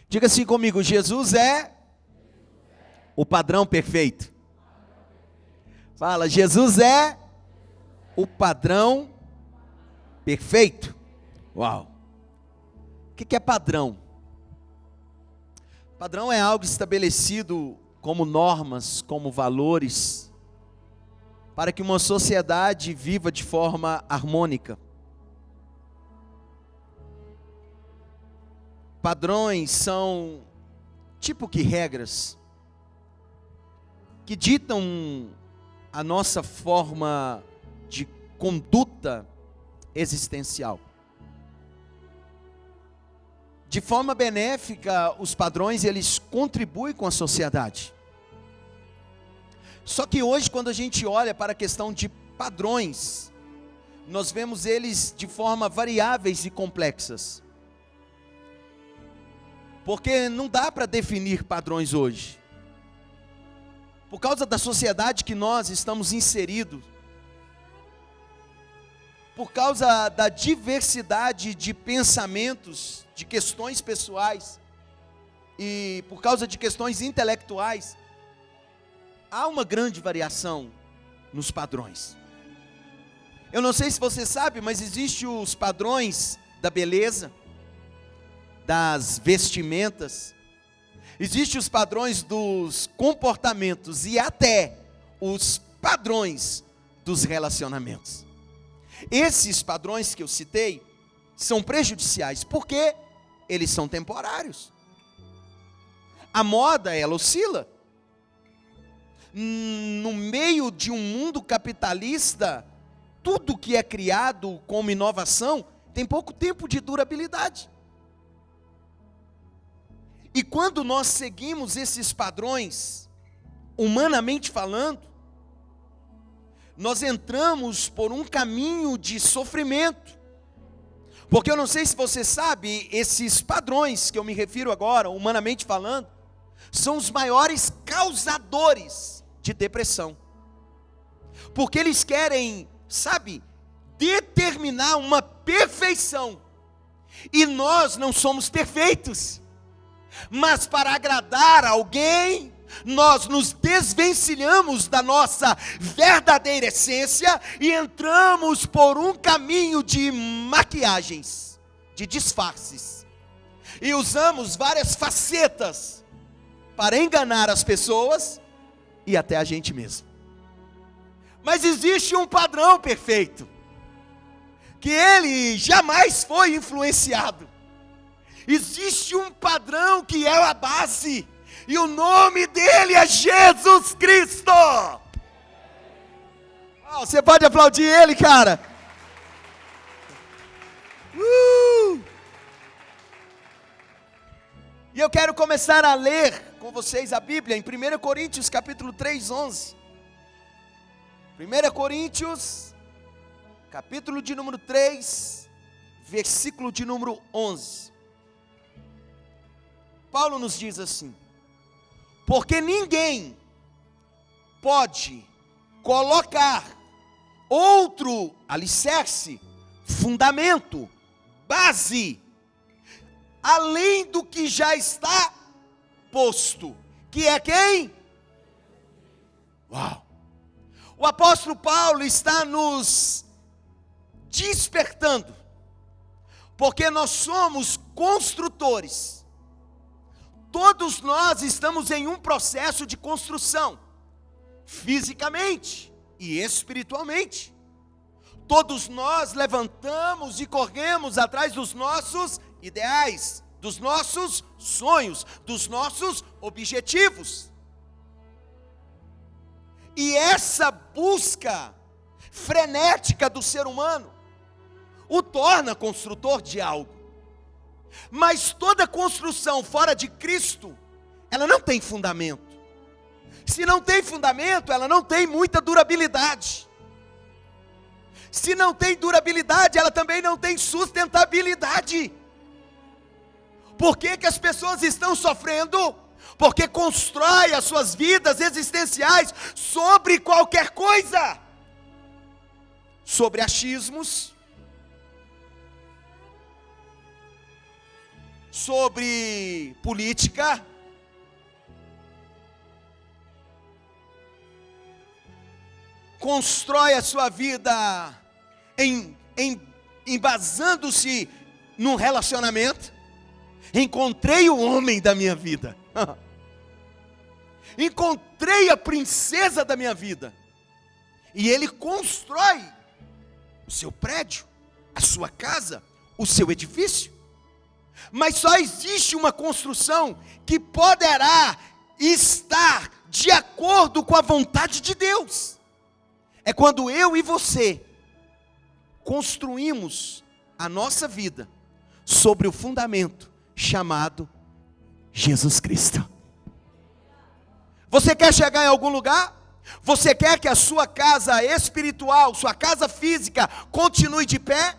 Diga assim comigo: Jesus é o padrão perfeito. Fala: Jesus é o padrão perfeito. Uau! O que é padrão? Padrão é algo estabelecido como normas, como valores, para que uma sociedade viva de forma harmônica. Padrões são tipo que regras que ditam a nossa forma de conduta existencial. De forma benéfica, os padrões eles contribuem com a sociedade. Só que hoje, quando a gente olha para a questão de padrões, nós vemos eles de forma variáveis e complexas. Porque não dá para definir padrões hoje. Por causa da sociedade que nós estamos inseridos, por causa da diversidade de pensamentos, de questões pessoais, e por causa de questões intelectuais, há uma grande variação nos padrões. Eu não sei se você sabe, mas existem os padrões da beleza, das vestimentas, existem os padrões dos comportamentos e até os padrões dos relacionamentos. Esses padrões que eu citei são prejudiciais, porque eles são temporários. A moda, ela oscila. No meio de um mundo capitalista, tudo que é criado como inovação tem pouco tempo de durabilidade. E quando nós seguimos esses padrões, humanamente falando, nós entramos por um caminho de sofrimento. Porque eu não sei se você sabe, esses padrões que eu me refiro agora, humanamente falando, são os maiores causadores de depressão. Porque eles querem, sabe, determinar uma perfeição. E nós não somos perfeitos. Mas para agradar alguém, nós nos desvencilhamos da nossa verdadeira essência e entramos por um caminho de maquiagens, de disfarces. E usamos várias facetas para enganar as pessoas e até a gente mesmo. Mas existe um padrão perfeito, que ele jamais foi influenciado. Existe um padrão que é a base, e o nome dele é Jesus Cristo. Você pode aplaudir ele, cara. E eu quero começar a ler com vocês a Bíblia em 1 Coríntios capítulo 3, 11. 1 Coríntios, capítulo de número 3, versículo de número 11. Paulo nos diz assim: porque ninguém pode colocar outro alicerce, fundamento, base, além do que já está posto, que é quem? Uau! O apóstolo Paulo está nos despertando, porque nós somos construtores. Todos nós estamos em um processo de construção, fisicamente e espiritualmente. Todos nós levantamos e corremos atrás dos nossos ideais, dos nossos sonhos, dos nossos objetivos. E essa busca frenética do ser humano o torna construtor de algo. Mas toda construção fora de Cristo, ela não tem fundamento. Se não tem fundamento, ela não tem muita durabilidade. Se não tem durabilidade, ela também não tem sustentabilidade. Por que que as pessoas estão sofrendo? Porque constroem as suas vidas existenciais sobre qualquer coisa. Sobre achismos, sobre política, constrói a sua vida embasando-se num relacionamento. Encontrei o homem da minha vida. Encontrei a princesa da minha vida. E ele constrói o seu prédio, a sua casa, o seu edifício. Mas só existe uma construção que poderá estar de acordo com a vontade de Deus. É quando eu e você construímos a nossa vida sobre o fundamento chamado Jesus Cristo. Você quer chegar em algum lugar? Você quer que a sua casa espiritual, sua casa física continue de pé?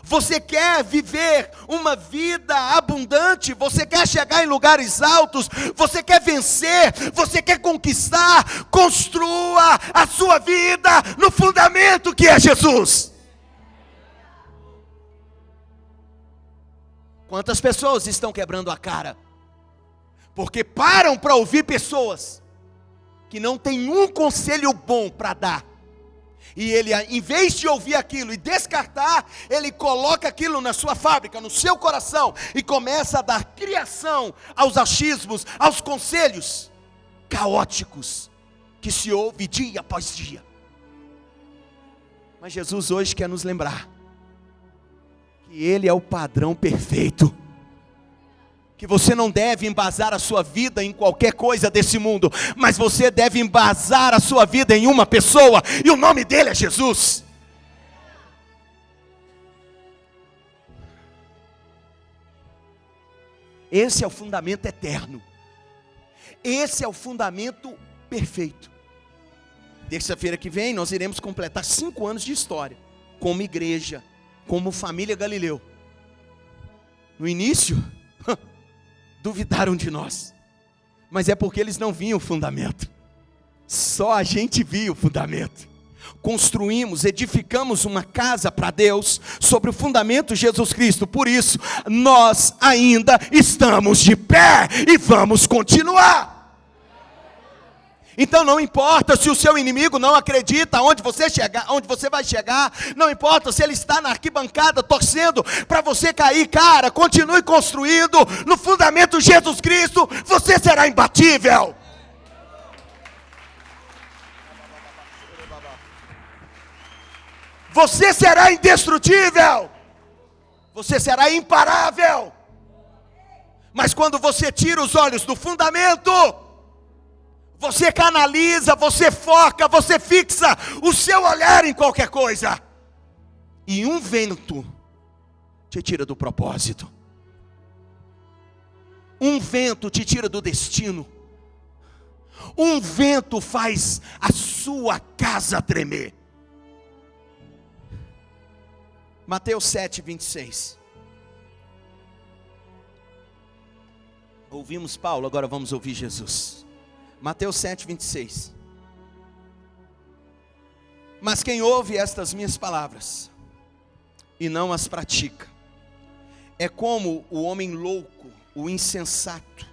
Você quer viver uma vida abundante? Você quer chegar em lugares altos? Você quer vencer? Você quer conquistar? Construa a sua vida no fundamento que é Jesus. Quantas pessoas estão quebrando a cara? Porque param para ouvir pessoas que não têm um conselho bom para dar. E ele, em vez de ouvir aquilo e descartar, ele coloca aquilo na sua fábrica, no seu coração, e começa a dar criação aos achismos, aos conselhos caóticos, que se ouve dia após dia. Mas Jesus hoje quer nos lembrar, que ele é o padrão perfeito, que você não deve embasar a sua vida em qualquer coisa desse mundo, mas você deve embasar a sua vida em uma pessoa, e o nome dele é Jesus. Esse é o fundamento eterno, esse é o fundamento perfeito. Terça-feira que vem nós iremos completar 5 anos de história, como igreja, como família Galileu. No início, duvidaram de nós, mas é porque eles não viam o fundamento. Só a gente via o fundamento. Construímos, edificamos uma casa para Deus sobre o fundamento Jesus Cristo. Por isso nós ainda estamos de pé e vamos continuar. Então não importa se o seu inimigo não acredita onde você vai chegar, não importa se ele está na arquibancada torcendo para você cair, cara, continue construindo no fundamento Jesus Cristo, você será imbatível. Você será indestrutível. Você será imparável. Mas quando você tira os olhos do fundamento, você canaliza, você foca, você fixa o seu olhar em qualquer coisa, e um vento te tira do propósito. Um vento te tira do destino. Um vento faz a sua casa tremer. Mateus 7, 26. Ouvimos Paulo, agora vamos ouvir Jesus. Mateus 7, 26. Mas quem ouve estas minhas palavras e não as pratica, é como o homem louco, o insensato,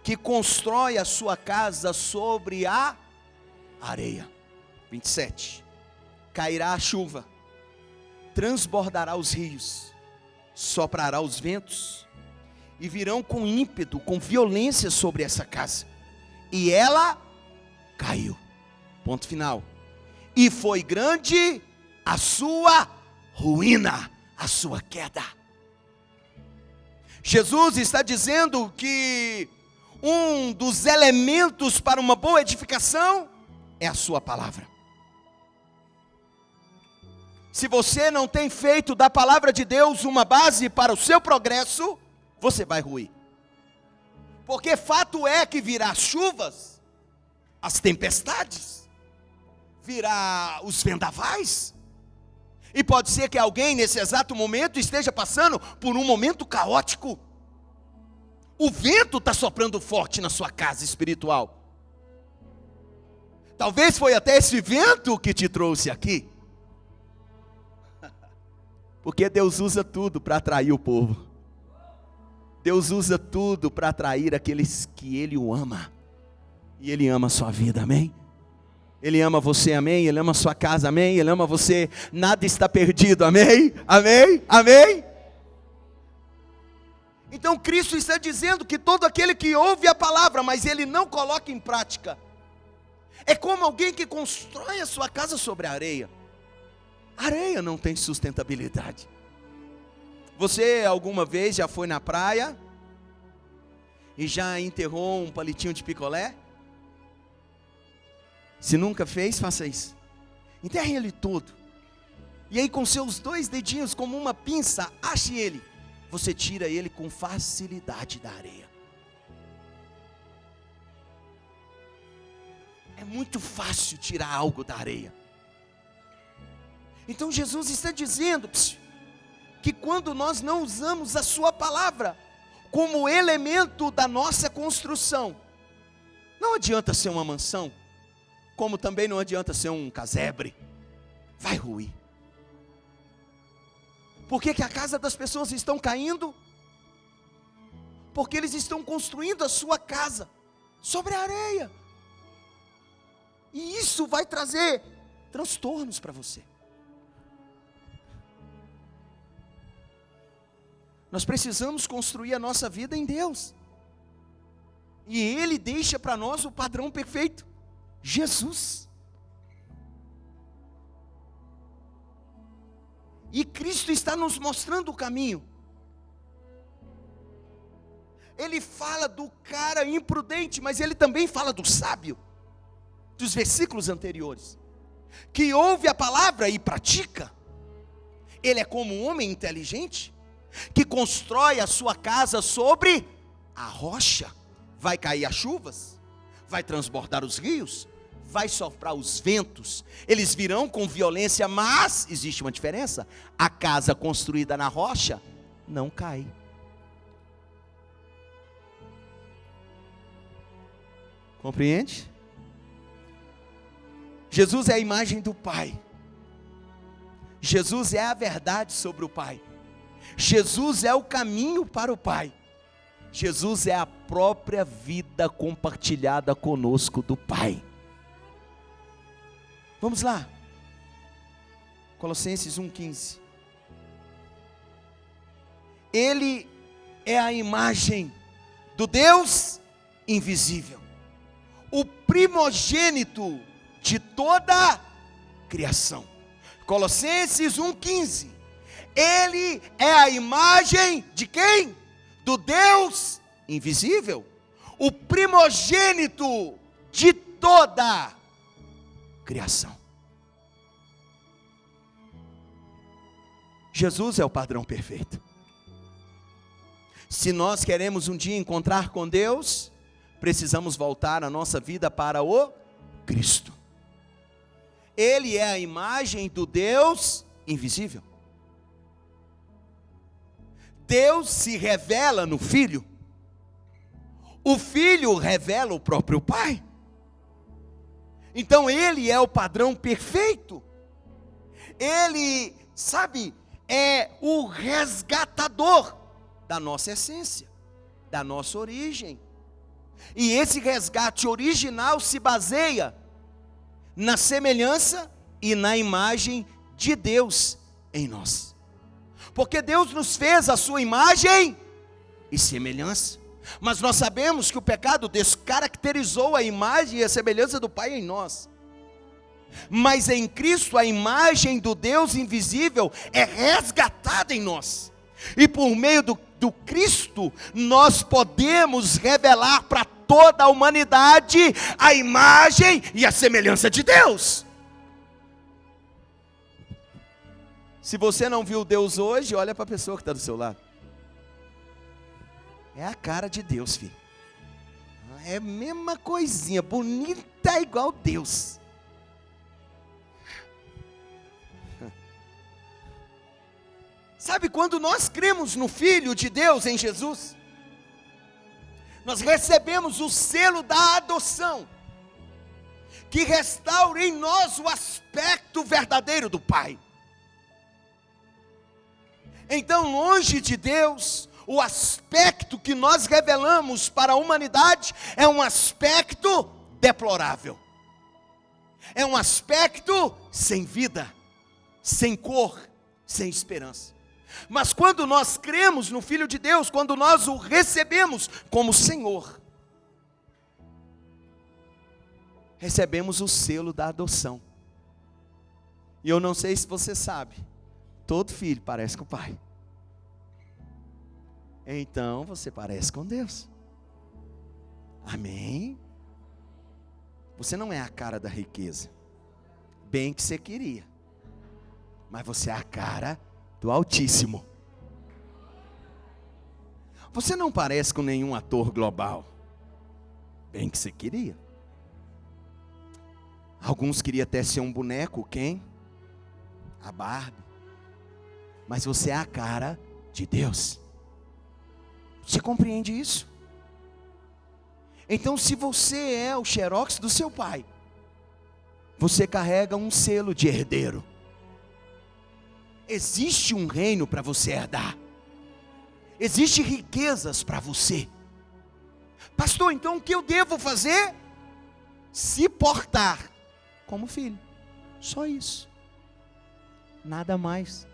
que constrói a sua casa sobre a areia. 27. Cairá a chuva, transbordará os rios, soprará os ventos, e virão com ímpeto, com violência sobre essa casa. E ela caiu. Ponto final. E foi grande a sua ruína, a sua queda. Jesus está dizendo que um dos elementos para uma boa edificação é a sua palavra. Se você não tem feito da palavra de Deus uma base para o seu progresso, você vai ruir. Porque fato é que virá as chuvas, as tempestades, virá os vendavais, e pode ser que alguém nesse exato momento esteja passando por um momento caótico. O vento está soprando forte na sua casa espiritual. Talvez foi até esse vento que te trouxe aqui. Porque Deus usa tudo para atrair o povo. Deus usa tudo para atrair aqueles que Ele o ama. E Ele ama a sua vida, amém? Ele ama você, amém? Ele ama a sua casa, amém? Ele ama você, nada está perdido, amém? Amém? Amém? Então Cristo está dizendo que todo aquele que ouve a palavra, mas ele não coloca em prática, é como alguém que constrói a sua casa sobre a areia. A areia não tem sustentabilidade. Você alguma vez já foi na praia e já enterrou um palitinho de picolé? Se nunca fez, faça isso. Enterre ele todo. E aí com seus 2 dedinhos, como uma pinça, ache ele. Você tira ele com facilidade da areia. É muito fácil tirar algo da areia. Então Jesus está dizendo que quando nós não usamos a sua palavra como elemento da nossa construção, não adianta ser uma mansão, como também não adianta ser um casebre, vai ruir. Por que a casa das pessoas estão caindo? Porque eles estão construindo a sua casa sobre a areia. E isso vai trazer transtornos para você. Nós precisamos construir a nossa vida em Deus. E Ele deixa para nós o padrão perfeito, Jesus. E Cristo está nos mostrando o caminho. Ele fala do cara imprudente, mas Ele também fala do sábio, dos versículos anteriores, que ouve a palavra e pratica. Ele é como um homem inteligente, que constrói a sua casa sobre a rocha. Vai cair as chuvas, vai transbordar os rios, vai soprar os ventos, eles virão com violência, mas existe uma diferença: a casa construída na rocha não cai. Compreende? Jesus é a imagem do Pai. Jesus é a verdade sobre o Pai. Jesus é o caminho para o Pai. Jesus é a própria vida compartilhada conosco do Pai. Vamos lá. Colossenses 1,15. Ele é a imagem do Deus invisível, o primogênito de toda a criação. Colossenses 1,15. Ele é a imagem de quem? Do Deus invisível, o primogênito de toda a criação. Jesus é o padrão perfeito. Se nós queremos um dia encontrar com Deus, precisamos voltar a nossa vida para o Cristo. Ele é a imagem do Deus invisível. Deus se revela no Filho. O Filho revela o próprio Pai. Então Ele é o padrão perfeito. Ele, sabe, é o resgatador da nossa essência, da nossa origem. E esse resgate original se baseia na semelhança e na imagem de Deus em nós. Porque Deus nos fez a sua imagem e semelhança. Mas nós sabemos que o pecado descaracterizou a imagem e a semelhança do Pai em nós. Mas em Cristo a imagem do Deus invisível é resgatada em nós. E por meio do Cristo nós podemos revelar para toda a humanidade a imagem e a semelhança de Deus. Se você não viu Deus hoje, olha para a pessoa que está do seu lado. É a cara de Deus, filho. É a mesma coisinha, bonita igual Deus. Sabe, quando nós cremos no Filho de Deus, em Jesus, nós recebemos o selo da adoção, que restaura em nós o aspecto verdadeiro do Pai. Então, longe de Deus, o aspecto que nós revelamos para a humanidade é um aspecto deplorável. É um aspecto sem vida, sem cor, sem esperança. Mas quando nós cremos no Filho de Deus, quando nós o recebemos como Senhor, recebemos o selo da adoção. E eu não sei se você sabe, todo filho parece com o pai. Então você parece com Deus. Amém? Você não é a cara da riqueza, bem que você queria, mas você é a cara do Altíssimo. Você não parece com nenhum ator global, bem que você queria. Alguns queriam até ser um boneco, quem? A Barbie. Mas você é a cara de Deus. Você compreende isso? Então, se você é o xerox do seu pai, você carrega um selo de herdeiro. Existe um reino para você herdar. Existem riquezas para você. Pastor, então o que eu devo fazer? Se portar como filho. Só isso. Nada mais,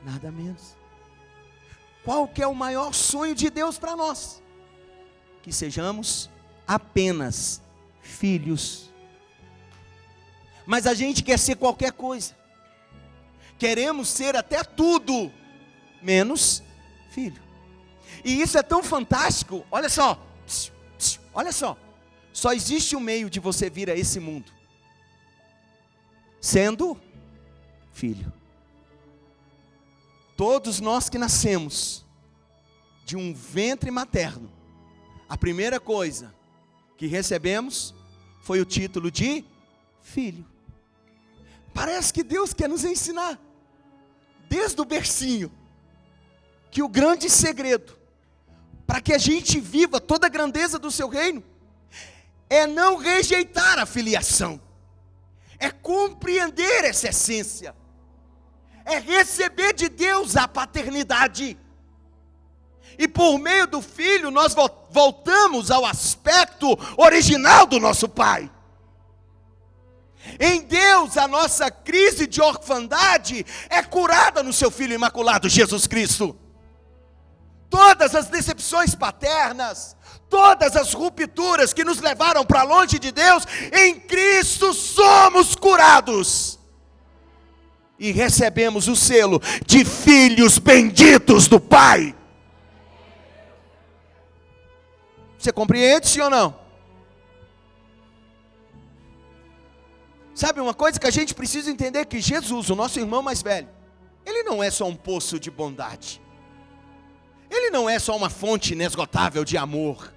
nada menos. Qual que é o maior sonho de Deus para nós? Que sejamos apenas filhos. Mas a gente quer ser qualquer coisa. Queremos ser até tudo, menos filho. E isso é tão fantástico. Olha só, olha só. Só existe um meio de você vir a esse mundo: sendo filho. Todos nós que nascemos de um ventre materno, a primeira coisa que recebemos foi o título de filho. Parece que Deus quer nos ensinar, desde o bercinho, que o grande segredo, para que a gente viva toda a grandeza do seu reino, é não rejeitar a filiação, é compreender essa essência, é receber de Deus a paternidade. E por meio do Filho nós voltamos ao aspecto original do nosso Pai. Em Deus a nossa crise de orfandade é curada no seu Filho imaculado Jesus Cristo. Todas as decepções paternas, todas as rupturas que nos levaram para longe de Deus, em Cristo somos curados. E recebemos o selo de filhos benditos do Pai. Você compreende, sim ou não? Sabe uma coisa que a gente precisa entender? Que Jesus, o nosso irmão mais velho, ele não é só um poço de bondade. Ele não é só uma fonte inesgotável de amor.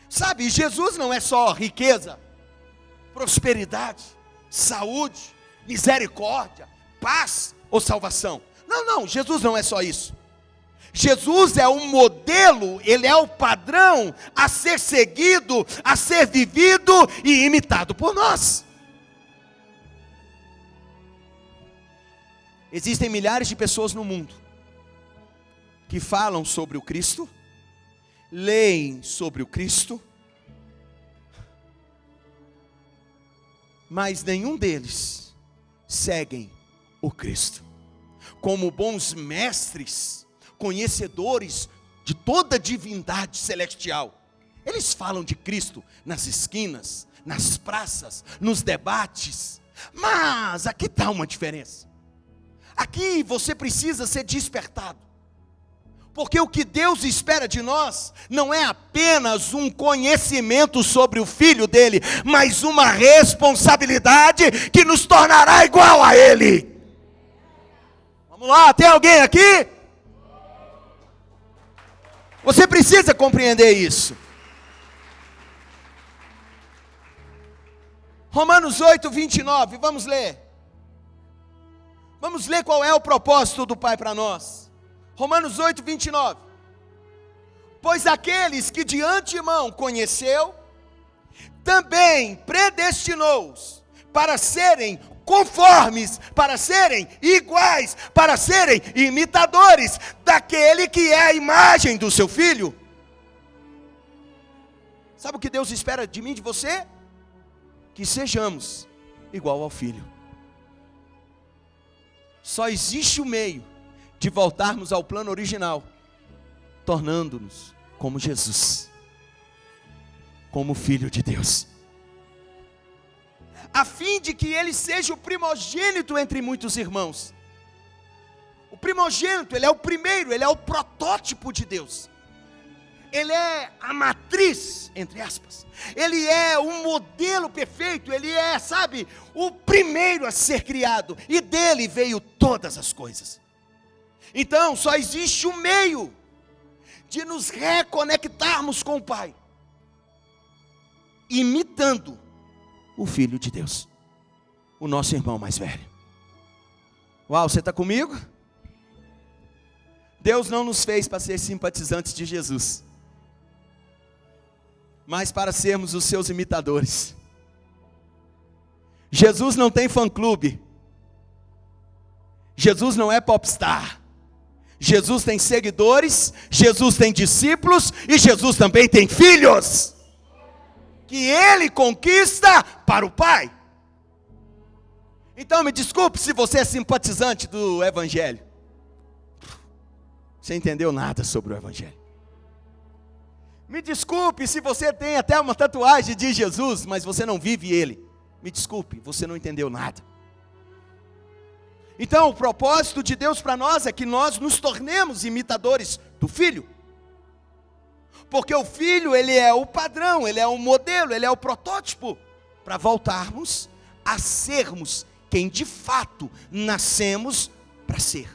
Sabe, Jesus não é só riqueza, prosperidade, saúde, misericórdia, paz ou salvação. Não, Jesus não é só isso. Jesus é um modelo, ele é o padrão a ser seguido, a ser vivido e imitado por nós. Existem milhares de pessoas no mundo que falam sobre o Cristo, leem sobre o Cristo, mas nenhum deles seguem o Cristo como bons mestres, conhecedores de toda a divindade celestial. Eles falam de Cristo nas esquinas, nas praças, nos debates, mas aqui está uma diferença. Aqui você precisa ser despertado, porque o que Deus espera de nós não é apenas um conhecimento sobre o Filho dele, mas uma responsabilidade que nos tornará igual a Ele. Vamos lá, tem alguém aqui? Você precisa compreender isso. Romanos 8, 29, vamos ler. Vamos ler qual é o propósito do Pai para nós. Romanos 8, 29. Pois aqueles que de antemão conheceu, também predestinou-os para serem conformes, para serem iguais, para serem imitadores daquele que é a imagem do seu filho. Sabe o que Deus espera de mim e de você? Que sejamos igual ao filho. Só existe o meio de voltarmos ao plano original, tornando-nos como Jesus, como Filho de Deus, a fim de que ele seja o primogênito entre muitos irmãos. O primogênito, ele é o primeiro, ele é o protótipo de Deus. Ele é a matriz, entre aspas. Ele é o modelo perfeito, ele é, sabe, o primeiro a ser criado. E dele veio todas as coisas. Então, só existe um meio de nos reconectarmos com o Pai, imitando o Filho de Deus, o nosso irmão mais velho. Uau, você está comigo? Deus não nos fez para ser simpatizantes de Jesus, mas para sermos os seus imitadores. Jesus não tem fã-clube. Jesus não é popstar. Jesus tem seguidores, Jesus tem discípulos e Jesus também tem filhos que ele conquista para o Pai. Então me desculpe se você é simpatizante do Evangelho. Você entendeu nada sobre o Evangelho. Me desculpe se você tem até uma tatuagem de Jesus, mas você não vive ele. Me desculpe, você não entendeu nada. Então o propósito de Deus para nós é que nós nos tornemos imitadores do Filho. Porque o Filho, ele é o padrão, ele é o modelo, ele é o protótipo, para voltarmos a sermos quem de fato nascemos para ser.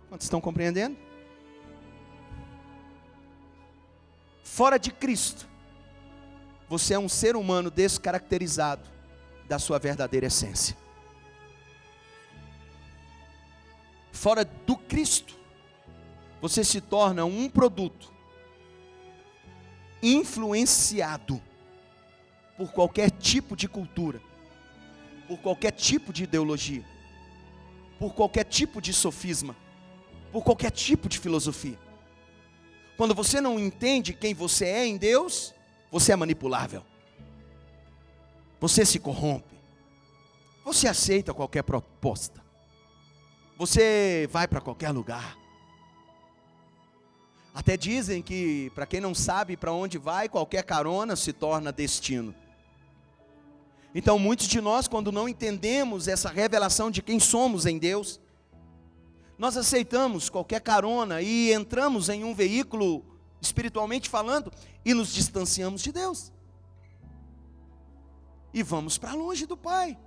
Quantos estão compreendendo? Fora de Cristo, você é um ser humano descaracterizado da sua verdadeira essência. Fora do Cristo, você se torna um produto influenciado por qualquer tipo de cultura, por qualquer tipo de ideologia, por qualquer tipo de sofisma, por qualquer tipo de filosofia. Quando você não entende quem você é em Deus, você é manipulável. Você se corrompe. Você aceita qualquer proposta. Você vai para qualquer lugar. Até dizem que, para quem não sabe para onde vai, qualquer carona se torna destino. Então, muitos de nós, quando não entendemos essa revelação de quem somos em Deus, nós aceitamos qualquer carona e entramos em um veículo, espiritualmente falando, e nos distanciamos de Deus. E vamos para longe do Pai.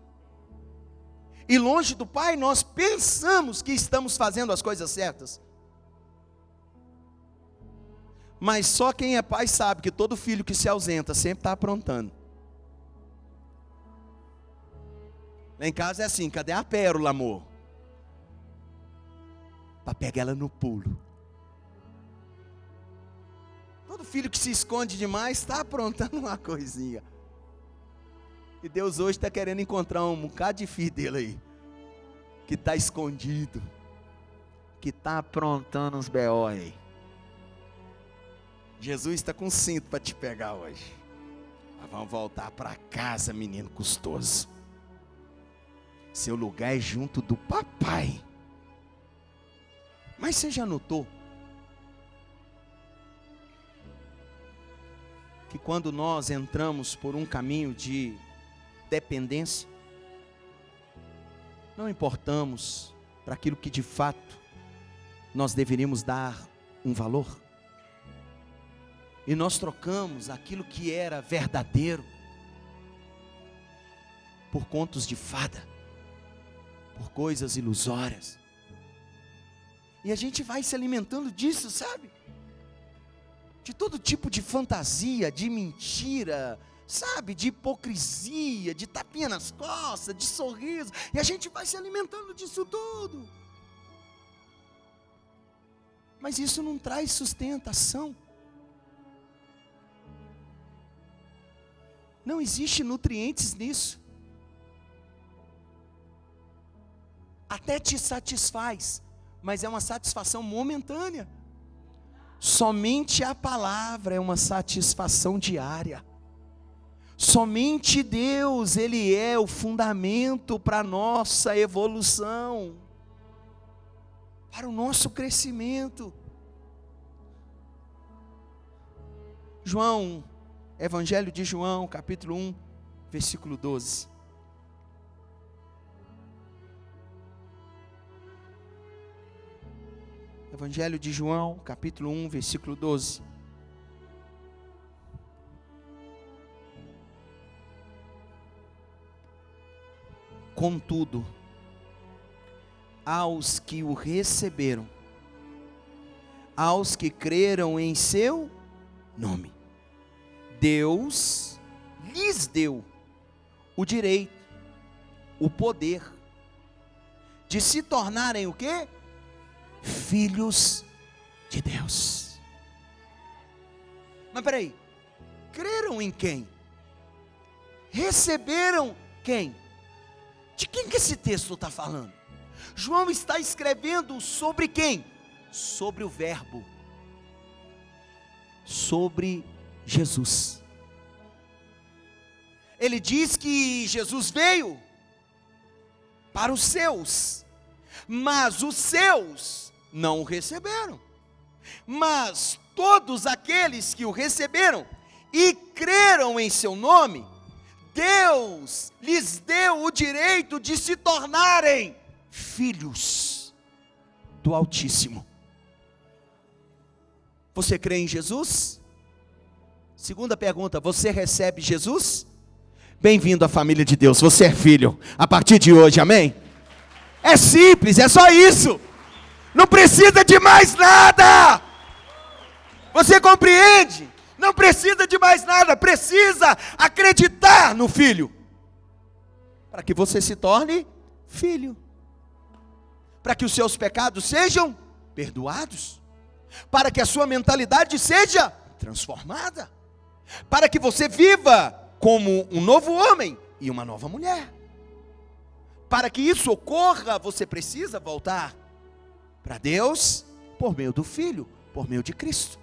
E longe do Pai, nós pensamos que estamos fazendo as coisas certas. Mas só quem é pai sabe que todo filho que se ausenta sempre está aprontando. Lá em casa é assim, cadê a pérola, amor? Para pegar ela no pulo. Todo filho que se esconde demais está aprontando uma coisinha. E Deus hoje está querendo encontrar um bocado de filho dele aí, que está escondido, que está aprontando uns B.O. aí. Jesus está com cinto para te pegar hoje. Mas vamos voltar para casa, menino custoso. Seu lugar é junto do papai. Mas você já notou que quando nós entramos por um caminho de dependência, não importamos para aquilo que de fato nós deveríamos dar um valor? E nós trocamos aquilo que era verdadeiro por contos de fada, por coisas ilusórias. E a gente vai se alimentando disso, sabe? De todo tipo de fantasia, de mentira, sabe? De hipocrisia, de tapinha nas costas, de sorriso. E a gente vai se alimentando disso tudo. Mas isso não traz sustentação. Não existe nutrientes nisso. Até te satisfaz, mas é uma satisfação momentânea. Somente a palavra é uma satisfação diária. Somente Deus, Ele é o fundamento para a nossa evolução, para o nosso crescimento. Evangelho de João, capítulo 1, versículo 12. Evangelho de João, capítulo 1, versículo 12. Contudo, aos que o receberam, aos que creram em seu nome, Deus lhes deu o direito, o poder de se tornarem o quê? Filhos de Deus. Mas peraí, creram em quem? Receberam quem? De quem que esse texto está falando? João está escrevendo sobre quem? Sobre o Verbo, sobre Jesus. Ele diz que Jesus veio para os seus, mas os seus não o receberam. Mas todos aqueles que o receberam e creram em seu nome, Deus lhes deu o direito de se tornarem filhos do Altíssimo. Você crê em Jesus? Segunda pergunta, você recebe Jesus? Bem-vindo à família de Deus, você é filho, a partir de hoje, amém? É simples, é só isso, não precisa de mais nada, você compreende? Não precisa de mais nada, precisa acreditar no Filho, para que você se torne filho, para que os seus pecados sejam perdoados, para que a sua mentalidade seja transformada, para que você viva como um novo homem e uma nova mulher. Para que isso ocorra, você precisa voltar para Deus por meio do Filho, por meio de Cristo.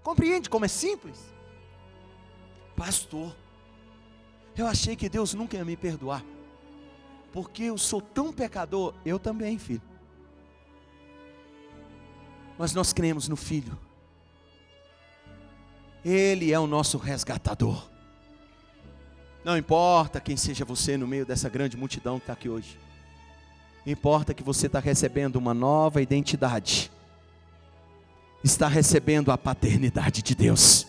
Compreende como é simples? Pastor, eu achei que Deus nunca ia me perdoar, porque eu sou tão pecador. Eu também, filho. Mas nós cremos no Filho. Ele é o nosso resgatador. Não importa quem seja você no meio dessa grande multidão que está aqui hoje. Importa que você está recebendo uma nova identidade. Está recebendo a paternidade de Deus.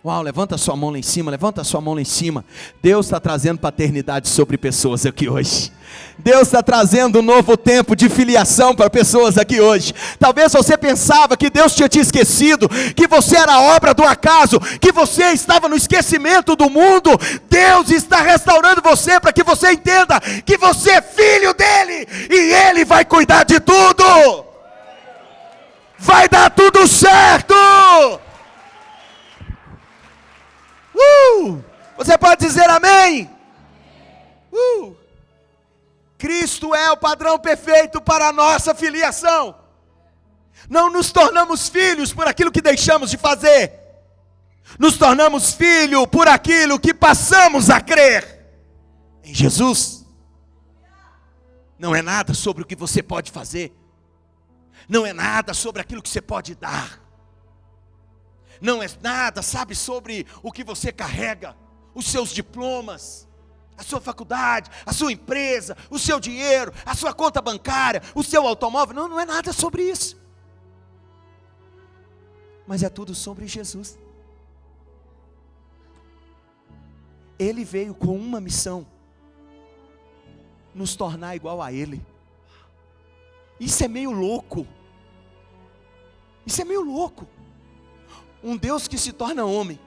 Uau, levanta a sua mão lá em cima, levanta a sua mão lá em cima. Deus está trazendo paternidade sobre pessoas aqui hoje. Deus está trazendo um novo tempo de filiação para pessoas aqui hoje. Talvez você pensava que Deus tinha te esquecido, que você era obra do acaso, que você estava no esquecimento do mundo. Deus está restaurando você para que você entenda que você é filho dele e ele vai cuidar de tudo. Vai dar tudo certo. Você pode dizer amém? Cristo é o padrão perfeito para a nossa filiação. Não nos tornamos filhos por aquilo que deixamos de fazer. Nos tornamos filhos por aquilo que passamos a crer em Jesus. Não é nada sobre o que você pode fazer. Não é nada sobre aquilo que você pode dar. Não é nada, sabe, sobre o que você carrega, os seus diplomas, a sua faculdade, a sua empresa, o seu dinheiro, a sua conta bancária, o seu automóvel. Não é nada sobre isso. Mas é tudo sobre Jesus. Ele veio com uma missão: nos tornar igual a Ele. Isso é meio louco. Isso é meio louco. Um Deus que se torna homem,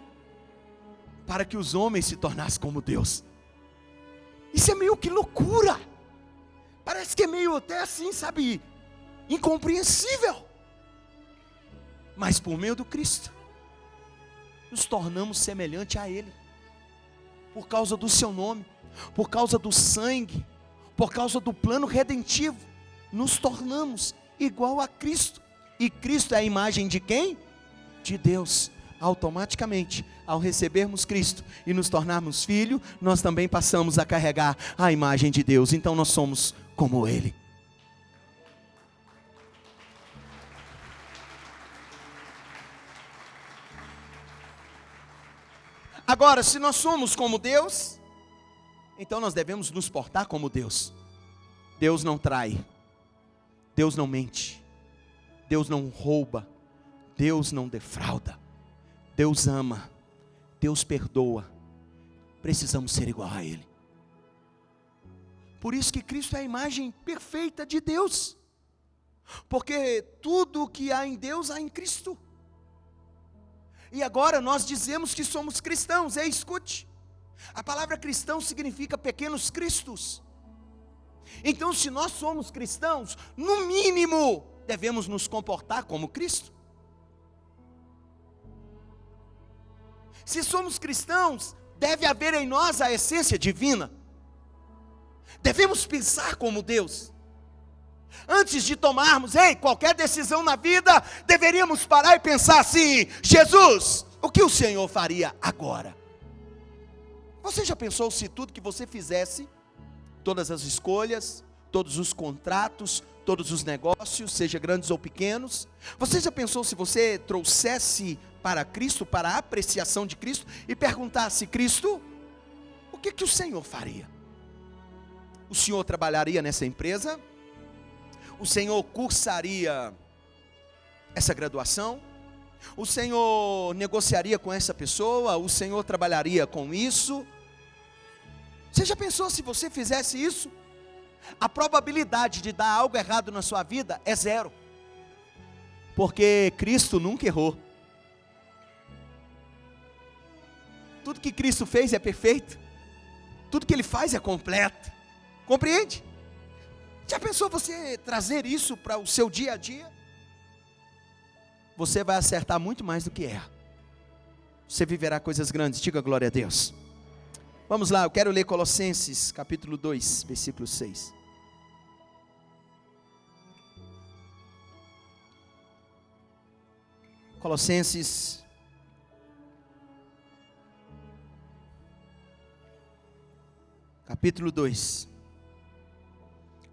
para que os homens se tornassem como Deus. Isso é meio que loucura. Parece que é meio até assim, sabe, incompreensível. Mas por meio do Cristo, nos tornamos semelhante a Ele. por causa do seu nome, por causa do sangue, por causa do plano redentivo, nos tornamos igual a Cristo. E Cristo é a imagem de quem? De Deus. Automaticamente, ao recebermos Cristo e nos tornarmos filho, nós também passamos a carregar a imagem de Deus. Então nós somos como Ele. Agora, se nós somos como Deus, então nós devemos nos portar como Deus. Deus não trai, Deus não mente, Deus não rouba, Deus não defrauda, Deus ama, Deus perdoa. Precisamos ser igual a Ele. Por isso que Cristo é a imagem perfeita de Deus, porque tudo o que há em Deus há em Cristo. E agora nós dizemos que somos cristãos. Escute, a palavra cristão significa pequenos cristos. Então, se nós somos cristãos, no mínimo devemos nos comportar como Cristo. Se somos cristãos, deve haver em nós a essência divina. Devemos pensar como Deus. Antes de tomarmos qualquer decisão na vida, deveríamos parar e pensar assim: Jesus, o que o Senhor faria agora? Você já pensou se tudo que você fizesse, todas as escolhas, todos os contratos, todos os negócios, seja grandes ou pequenos, você já pensou se você trouxesse para Cristo, para a apreciação de Cristo, e perguntasse: Cristo, o que o Senhor faria? O Senhor trabalharia nessa empresa? O Senhor cursaria essa graduação? O Senhor negociaria com essa pessoa? O Senhor trabalharia com isso? Você já pensou se você fizesse isso? A probabilidade de dar algo errado na sua vida é 0. Porque Cristo nunca errou. Tudo que Cristo fez é perfeito. Tudo que Ele faz é completo. Compreende? Já pensou você trazer isso para o seu dia a dia? Você vai acertar muito mais do que erra. Você viverá coisas grandes. Diga glória a Deus. Vamos lá, eu quero ler Colossenses capítulo 2, versículo 6. Colossenses capítulo 2,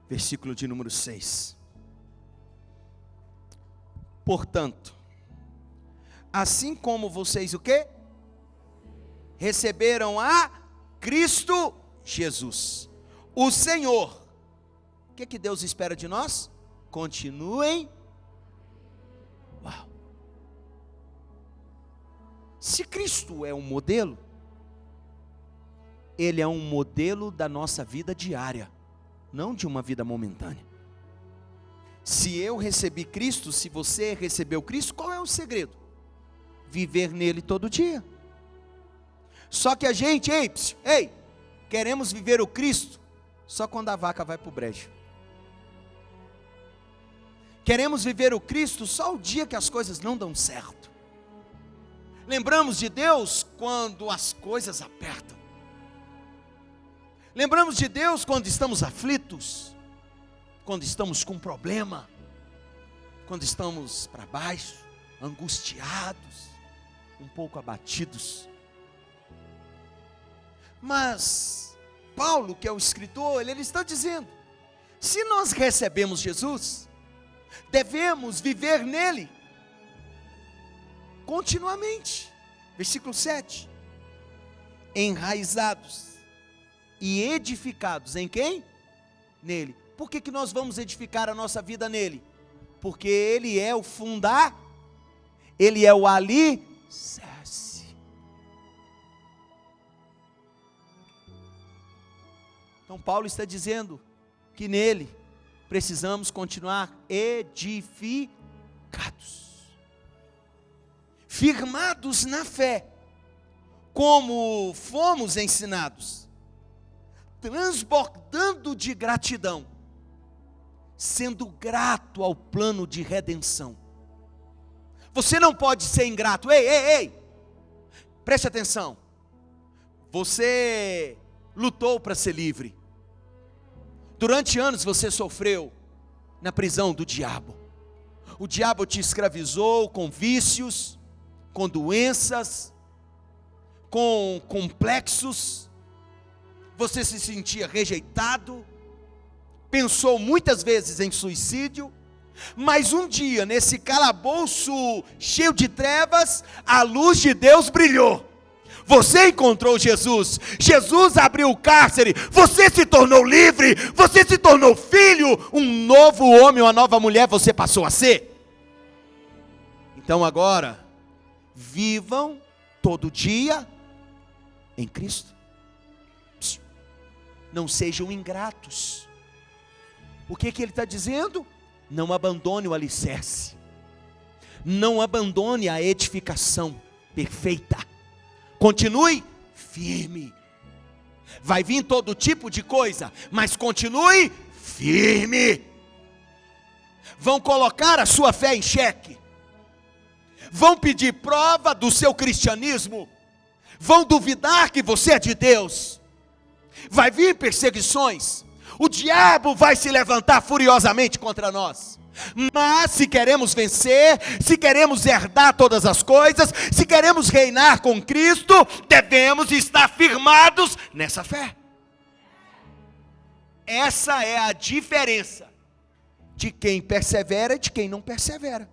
versículo de número 6. Portanto, assim como vocês o quê? Receberam a Cristo Jesus, o Senhor. O que Deus espera de nós? Continuem. Uau! Se Cristo é um modelo, Ele é um modelo da nossa vida diária, não de uma vida momentânea. Se eu recebi Cristo, se você recebeu Cristo, qual é o segredo? Viver nele todo dia. Só que a gente, queremos viver o Cristo só quando a vaca vai para o brejo. Queremos viver o Cristo só o dia que as coisas não dão certo. Lembramos de Deus quando as coisas apertam. Lembramos de Deus quando estamos aflitos, quando estamos com problema, quando estamos para baixo, angustiados, um pouco abatidos. Mas Paulo, que é o escritor, ele está dizendo: se nós recebemos Jesus, devemos viver nele continuamente. Versículo 7. Enraizados e edificados em quem? Nele. Por que nós vamos edificar a nossa vida nele? Porque ele é o fundar, ele é o alicerce. Então Paulo está dizendo que nele precisamos continuar edificados, firmados na fé, como fomos ensinados, transbordando de gratidão, sendo grato ao plano de redenção. Você não pode ser ingrato. Preste atenção. Você lutou para ser livre. Durante anos você sofreu na prisão do diabo. O diabo te escravizou com vícios, com doenças, com complexos. Você se sentia rejeitado, pensou muitas vezes em suicídio, mas um dia, nesse calabouço cheio de trevas, a luz de Deus brilhou. Você encontrou Jesus, Jesus abriu o cárcere, você se tornou livre, você se tornou filho, um novo homem, uma nova mulher você passou a ser. Então agora, vivam todo dia em Cristo. Não sejam ingratos. O que ele está dizendo? Não abandone o alicerce, não abandone a edificação perfeita, continue firme. Vai vir todo tipo de coisa, mas continue firme. Vão colocar a sua fé em xeque, vão pedir prova do seu cristianismo, vão duvidar que você é de Deus, vai vir perseguições, o diabo vai se levantar furiosamente contra nós. Mas se queremos vencer, se queremos herdar todas as coisas, se queremos reinar com Cristo, devemos estar firmados nessa fé. Essa é a diferença de quem persevera e de quem não persevera.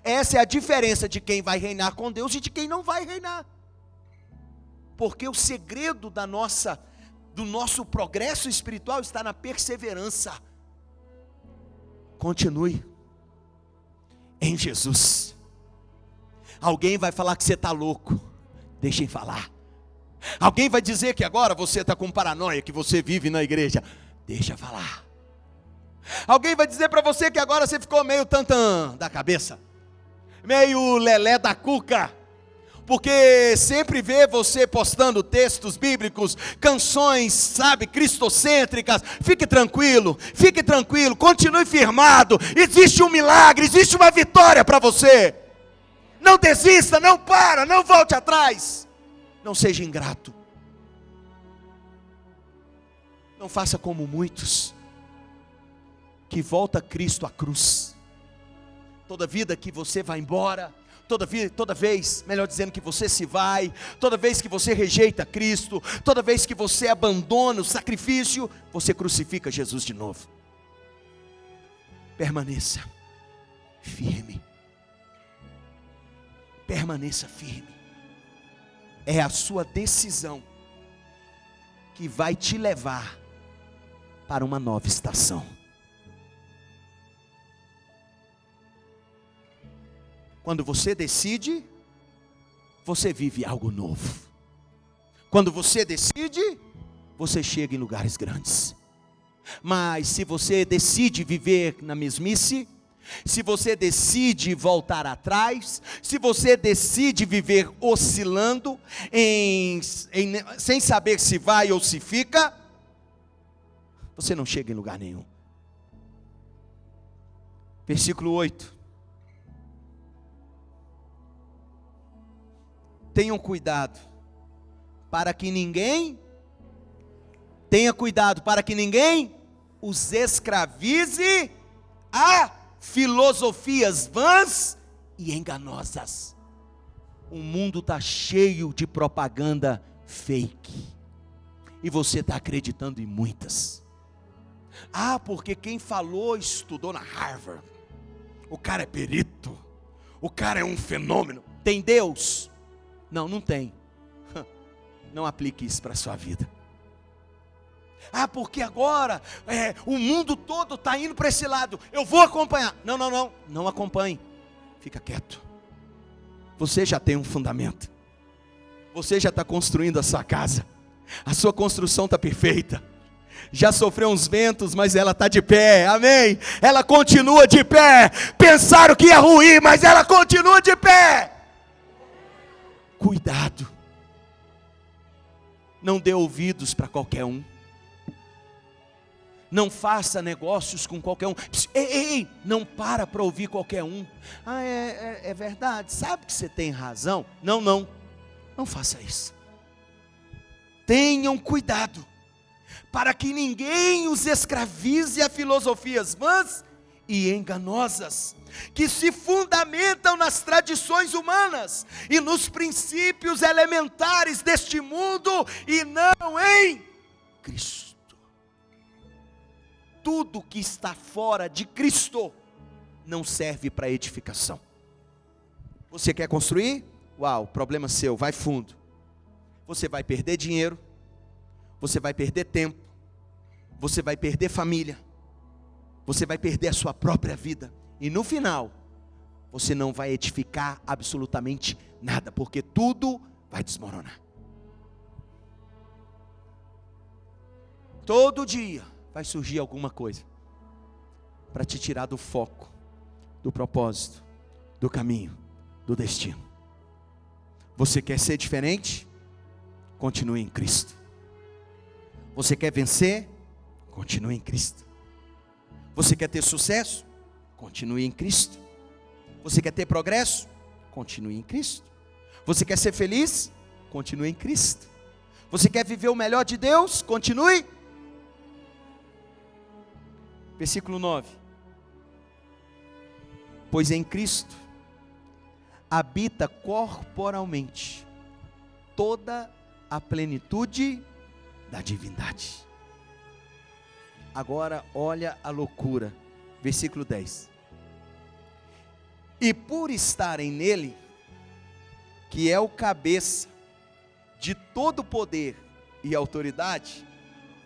Essa é a diferença de quem vai reinar com Deus e de quem não vai reinar. Porque o segredo do nosso progresso espiritual está na perseverança. Continue em Jesus. Alguém vai falar que você está louco, deixem falar. Alguém vai dizer que agora você está com paranoia, que você vive na igreja, deixa falar. Alguém vai dizer para você que agora você ficou meio tantã da cabeça, meio lelé da cuca, porque sempre vê você postando textos bíblicos, canções, sabe, cristocêntricas. Fique tranquilo, continue firmado. Existe um milagre, existe uma vitória para você. Não desista, não para, não volte atrás. Não seja ingrato. Não faça como muitos, que volta Cristo à cruz. Toda vida que você vai embora, toda vez, melhor dizendo, que você se vai, toda vez que você rejeita Cristo, toda vez que você abandona o sacrifício, você crucifica Jesus de novo. Permaneça firme. Permaneça firme. É a sua decisão que vai te levar para uma nova estação. Quando você decide, você vive algo novo. Quando você decide, você chega em lugares grandes. Mas se você decide viver na mesmice, se você decide voltar atrás, se você decide viver oscilando, sem saber se vai ou se fica, você não chega em lugar nenhum. Versículo 8. Tenham cuidado para que ninguém os escravize a filosofias vãs e enganosas. O mundo está cheio de propaganda fake, e você está acreditando em muitas. Porque quem falou estudou na Harvard, o cara é perito, o cara é um fenômeno. Tem Deus? Não tem. Não aplique isso para a sua vida. Porque agora o mundo todo está indo para esse lado, eu vou acompanhar. Não acompanhe. Fica quieto. Você já tem um fundamento. Você já está construindo a sua casa. A sua construção está perfeita. Já sofreu uns ventos, mas ela está de pé, amém? Ela continua de pé. Pensaram que ia ruir, mas ela continua de pé. Cuidado, não dê ouvidos para qualquer um, não faça negócios com qualquer um. Ei, não para ouvir qualquer um. É verdade, sabe que você tem razão. Não faça isso. Tenham cuidado, para que ninguém os escravize a filosofias vãs e enganosas, que se fundamentam nas tradições humanas e nos princípios elementares deste mundo, e não em Cristo. Tudo que está fora de Cristo não serve para edificação. Você quer construir? Uau, problema seu, vai fundo. Você vai perder dinheiro, você vai perder tempo, você vai perder família, você vai perder a sua própria vida, e no final, você não vai edificar absolutamente nada, porque tudo vai desmoronar. Todo dia vai surgir alguma coisa para te tirar do foco, do propósito, do caminho, do destino. Você quer ser diferente? Continue em Cristo. Você quer vencer? Continue em Cristo. Você quer ter sucesso? Continue em Cristo. Você quer ter progresso? Continue em Cristo. Você quer ser feliz? Continue em Cristo. Você quer viver o melhor de Deus? Continue. Versículo 9. Pois em Cristo habita corporalmente toda a plenitude da divindade. Agora olha a loucura, versículo 10. E por estarem nele, que é o cabeça de todo poder e autoridade,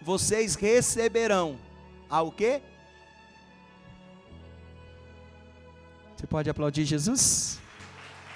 vocês receberão ao quê? Você pode aplaudir Jesus?